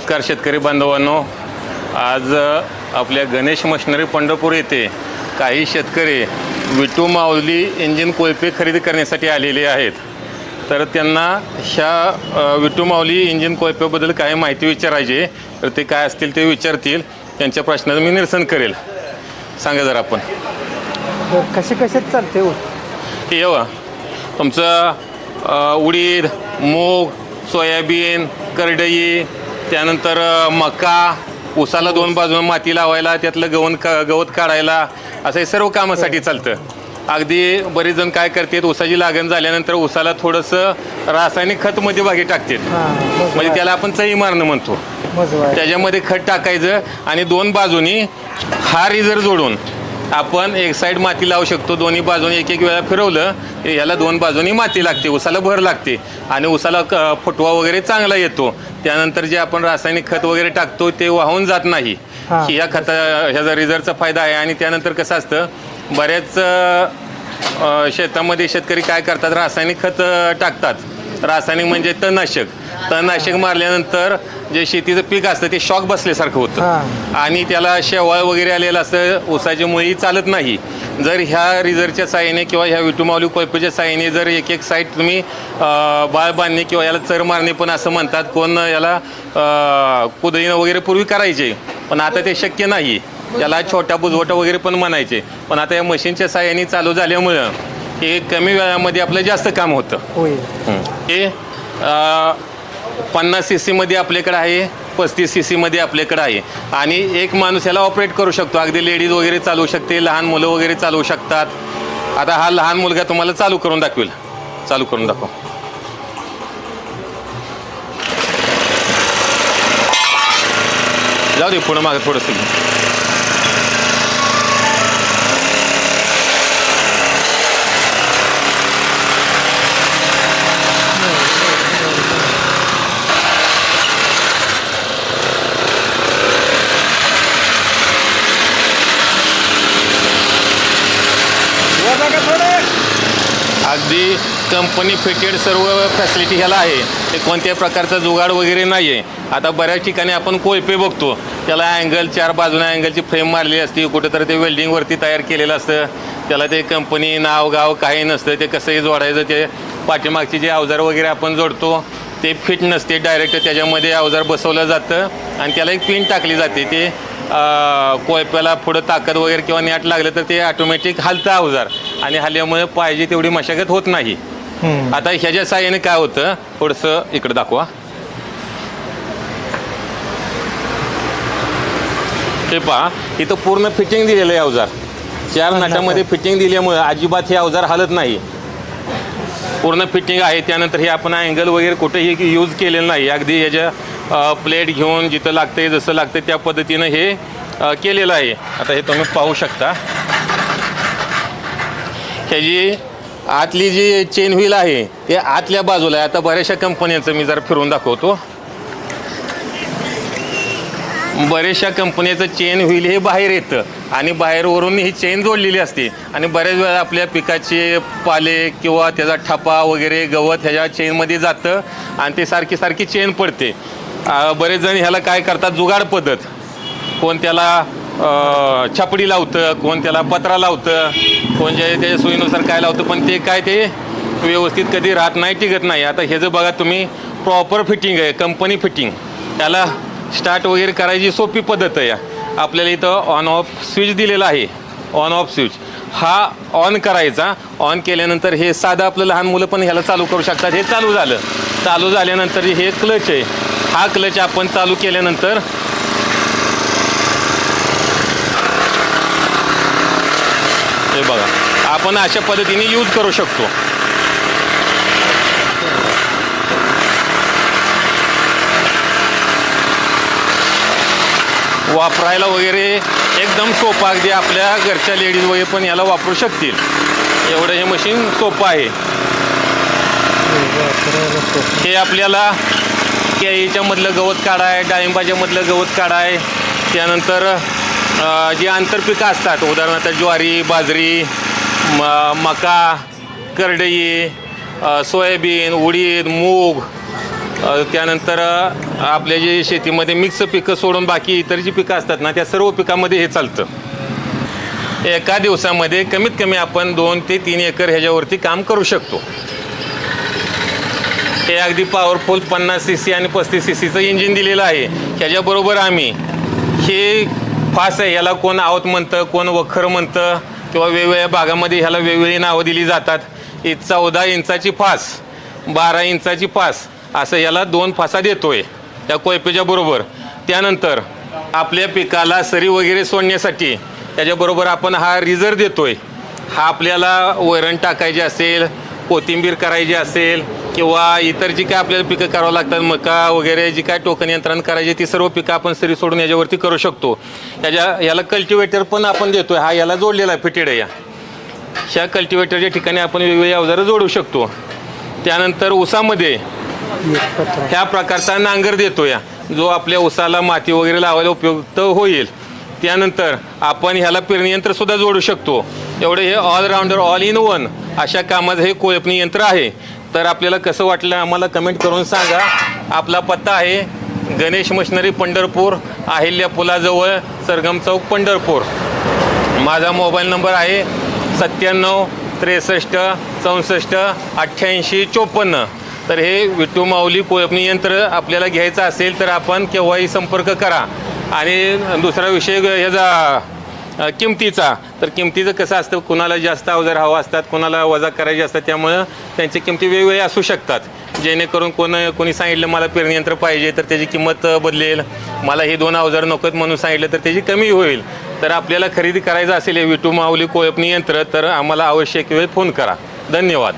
नमस्कार शेतकरी बांधवांनो, आज आपल्या गणेश मशिनरी पंढरपूर येथे काही शेतकरी विटू माऊली इंजिन कोळपे खरेदी करण्यासाठी आलेले आहेत. तर त्यांना ह्या विटू माऊली इंजिन कोळपेबद्दल काही माहिती विचारायची, तर ते काय असतील ते विचारतील. त्यांच्या प्रश्नाचं मी निरसन करेल. सांगा जरा आपण कसे कसे चालते हो हे येवा तुमचं उडीद, मूग, सोयाबीन, करडई, त्यानंतर मका, ऊसाला दोन बाजून माती लावायला, त्यातलं गवत काढायला, असं हे सर्व कामासाठी चालतं. अगदी बरेच जण काय करतात, ऊसाची लागण झाल्यानंतर ऊसाला थोडंसं रासायनिक खत मध्यभागी टाकतात, म्हणजे त्याला आपण चई मारणं म्हणतो. त्याच्यामध्ये खत टाकायचं आणि दोन बाजूनी हा रिझर जोडून आपण एक साईड माती लावू शकतो. दोन्ही बाजूनी एक एक वेळा फिरवलं याला दोन बाजूनी माती लागते, ऊसाला भर लागते आणि ऊसाला फुटवा वगैरे चांगला येतो. त्यानंतर जे आपण रासायनिक खत वगैरे टाकतो ते वाहून जात नाही. ह्या ह्याचा रिझरचा फायदा आहे. आणि त्यानंतर कसं असतं, बऱ्याच शेतामध्ये शेतकरी काय करतात, रासायनिक खत टाकतात. रासायनिक म्हणजे तणनाशक मारल्यानंतर जे शेतीचं पीक असतं ते शॉक बसल्यासारखं होतं आणि त्याला शेवाळ वगैरे आलेलं असतं, ऊसाची मुळी चालत नाही. जर ह्या रिझरच्या साहाय्याने किंवा ह्या विटू माऊली कोळपेच्या साहाय्याने जर एक एक साईड तुम्ही बाळ बांधणे किंवा याला चर मारणे पण असं म्हणतात, कोण याला कुदळीनं वगैरे पूर्वी करायचे, पण आता ते शक्य नाही. याला छोटा बुजवटा वगैरे पण म्हणायचे, पण आता या मशीनच्या साहाय्याने चालू झाल्यामुळं हे कमी वेळामध्ये आपलं जास्त काम होतं. हे 50 cc मध्ये आपल्याकडे आहे, 35 cc मध्ये आपल्याकडे आहे आणि एक माणूस याला ऑपरेट करू शकतो. अगदी लेडीज वगैरे चालवू शकते, लहान मुलं वगैरे चालवू शकतात. आता हा लहान मुलगा तुम्हाला चालू करून दाखवेल. चालू करून दाखव. जाऊ दे पुढं मागं थोडंसं. अगदी कंपनी फिटेड सर्व फॅसिलिटी ह्याला आहे. ते कोणत्याही प्रकारचा जुगाड वगैरे नाही आहे. आता बऱ्याच ठिकाणी आपण कोळपे बघतो, त्याला अँगल 4 बाजूने अँगलची फ्रेम मारलेली असते, कुठेतरी ते वेल्डिंगवरती तयार केलेलं असतं. त्याला ते कंपनी नाव गाव काही नसतं. ते कसंही जोडायचं, ते पाठीमागची जे अवजार वगैरे आपण जोडतो ते फिट नसते, डायरेक्ट त्याच्यामध्ये अवजार बसवलं जातं आणि त्याला एक पिन टाकली जाते. ते कोळप्याला पुढं ताकद वगैरे किंवा नॅट लागलं तर ते ऑटोमॅटिक हलतं अवजार आणि हल्ल्यामुळे पाहिजे तेवढी मशागत होत नाही. आता ह्याच्या साहाय्याने काय होतं, थोडंसं इकडं दाखवा. हे पहा, इथं पूर्ण फिटिंग दिलेलं आहे अवजार. 4 नाटामध्ये फिटिंग दिल्यामुळे अजिबात हे अवजार हलत नाही, पूर्ण फिटिंग आहे. त्यानंतर हे आपण अँगल वगैरे कुठेही यूज केलेलं नाही. अगदी याच्या प्लेट घेऊन जिथं लागते जसं लागतं त्या पद्धतीनं हे केलेलं आहे. आता हे तुम्ही पाहू शकता. ह्याची आतली जी चेन व्हील आहे ते आतल्या बाजूला आहे. आता बऱ्याचशा कंपन्यांचं मी जरा फिरून दाखवतो. बऱ्याचशा कंपनीचं चेन व्हील हे बाहेर येतं आणि बाहेरवरून ही चेन जोडलेली असते आणि बऱ्याच वेळा आपल्या पिकाचे पाले किंवा त्याचा ठपा वगैरे गवत ह्याच्या चेनमध्ये जातं आणि ते सारखी चेन पडते. बरेच जण ह्याला काय करतात, जुगाड पद्धत, कोण त्याला छापडी लावतं, कोण त्याला पत्रा लावतं, कोण जे त्याच्या सोयीनुसार काय लावतं, पण ते काय ते व्यवस्थित कधी राहत नाही, टिकत नाही. आता हे जर बघा तुम्ही, प्रॉपर फिटिंग आहे, कंपनी फिटिंग. त्याला स्टार्ट वगैरे करायची सोपी पद्धत आहे. आपल्याला इथं ऑन ऑफ स्विच दिलेला आहे. ऑन ऑफ स्विच हा ऑन करायचा. ऑन केल्यानंतर हे साधं आपलं लहान मुलं पण ह्याला चालू करू शकतात. हे चालू झालं. चालू झाल्यानंतर हे क्लच आहे. हा क्लच आपण चालू केल्यानंतर हे बघा, आपण अशा पद्धतीने यूज करू शकतो. वापरायला वगैरे एकदम सोपं, अगदी आपल्या घरच्या लेडीज वगैरे पण याला वापरू शकतील, एवढं हे मशीन सोपं आहे. हे आपल्याला केळीच्या मधलं गवत काढाय, डाळिंबाच्या मधलं गवत काढाय, त्यानंतर जी आंतरपिकं असतात, उदाहरणार्थ ज्वारी, बाजरी, मका, करडई, सोयाबीन, उडीद, मूग, त्यानंतर आपल्या जे शेतीमध्ये मिक्स पिकं सोडून बाकी इतर जी पिकं असतात ना त्या सर्व पिकामध्ये हे चालतं. एका दिवसामध्ये कमीत कमी आपण 2 ते 3 एकर ह्याच्यावरती काम करू शकतो. हे अगदी पॉवरफुल 50 CC आणि 35 CCचं इंजिन दिलेलं आहे. ह्याच्याबरोबर आम्ही हे फास आहे, याला कोण आवत म्हणतं, कोण वखर म्हणतं किंवा वेगवेगळ्या भागामध्ये ह्याला वेगवेगळी नावं दिली जातात. ही 14 इंचाची फास, 12 इंचाची फास असं याला 2 फासा देतोय त्या कोयपेच्या बरोबर. त्यानंतर आपल्या पिकाला सरी वगैरे सोडण्यासाठी त्याच्याबरोबर आपण हा रिझर देतोय. हा आपल्याला वैरण टाकायची असेल, कोथिंबीर करायची असेल किंवा इतर जी काय आपल्याला पिकं करावं लागतात, मका वगैरे जी काय टोकन यंत्रण करायची ती सर्व पिकं आपण सरी सोडून याच्यावरती करू शकतो. याला कल्टिवेटर पण आपण देतोय. हा याला जोडलेला आहे, फिटेड आहे. ह्या कल्टिवेटरच्या ठिकाणी आपण वेगवेगळी अवजारं जोडू शकतो. त्यानंतर ऊसामध्ये ह्या प्रकारचा नांगर देतो या, जो आपल्या ऊसाला माती वगैरे लावायला उपयुक्त होईल. त्यानंतर आपण ह्याला पेरणी यंत्रसुद्धा जोडू शकतो. एवढे हे ऑलराऊंडर, ऑल इन वन अशा कामाचं हे कोळपणी यंत्र आहे. तर आपल्याला कसं वाटलं आम्हाला कमेंट करून सांगा. आपला पत्ता आहे गणेश मशिनरी पंढरपूर, अहिल्या पुलाजवळ, सरगम चौक, पंढरपूर. माझा मोबाईल नंबर आहे 97 63 64 88 54. तर हे विटू माऊली कोळपणी यंत्र आपल्याला घ्यायचं असेल तर आपण केव्हाही संपर्क करा. आणि दुसरा विषय ह्याचा किमतीचा, तर किमतीचं कसं असतं, कुणाला जास्त अवजार हवं असतात, कुणाला वजा करायचे असतात, त्यामुळं त्यांची किमती वेगवेगळ्या असू शकतात. जेणेकरून कोणी सांगितलं मला पेरणी यंत्र पाहिजे तर त्याची किंमत बदलेल, मला हे 2 अवजार नकोत म्हणून सांगितलं तर त्याची कमी होईल. तर आपल्याला खरेदी करायचं असेल हे विटू माऊली कोळपणी यंत्र तर आम्हाला आवश्यक वेळ फोन करा. धन्यवाद.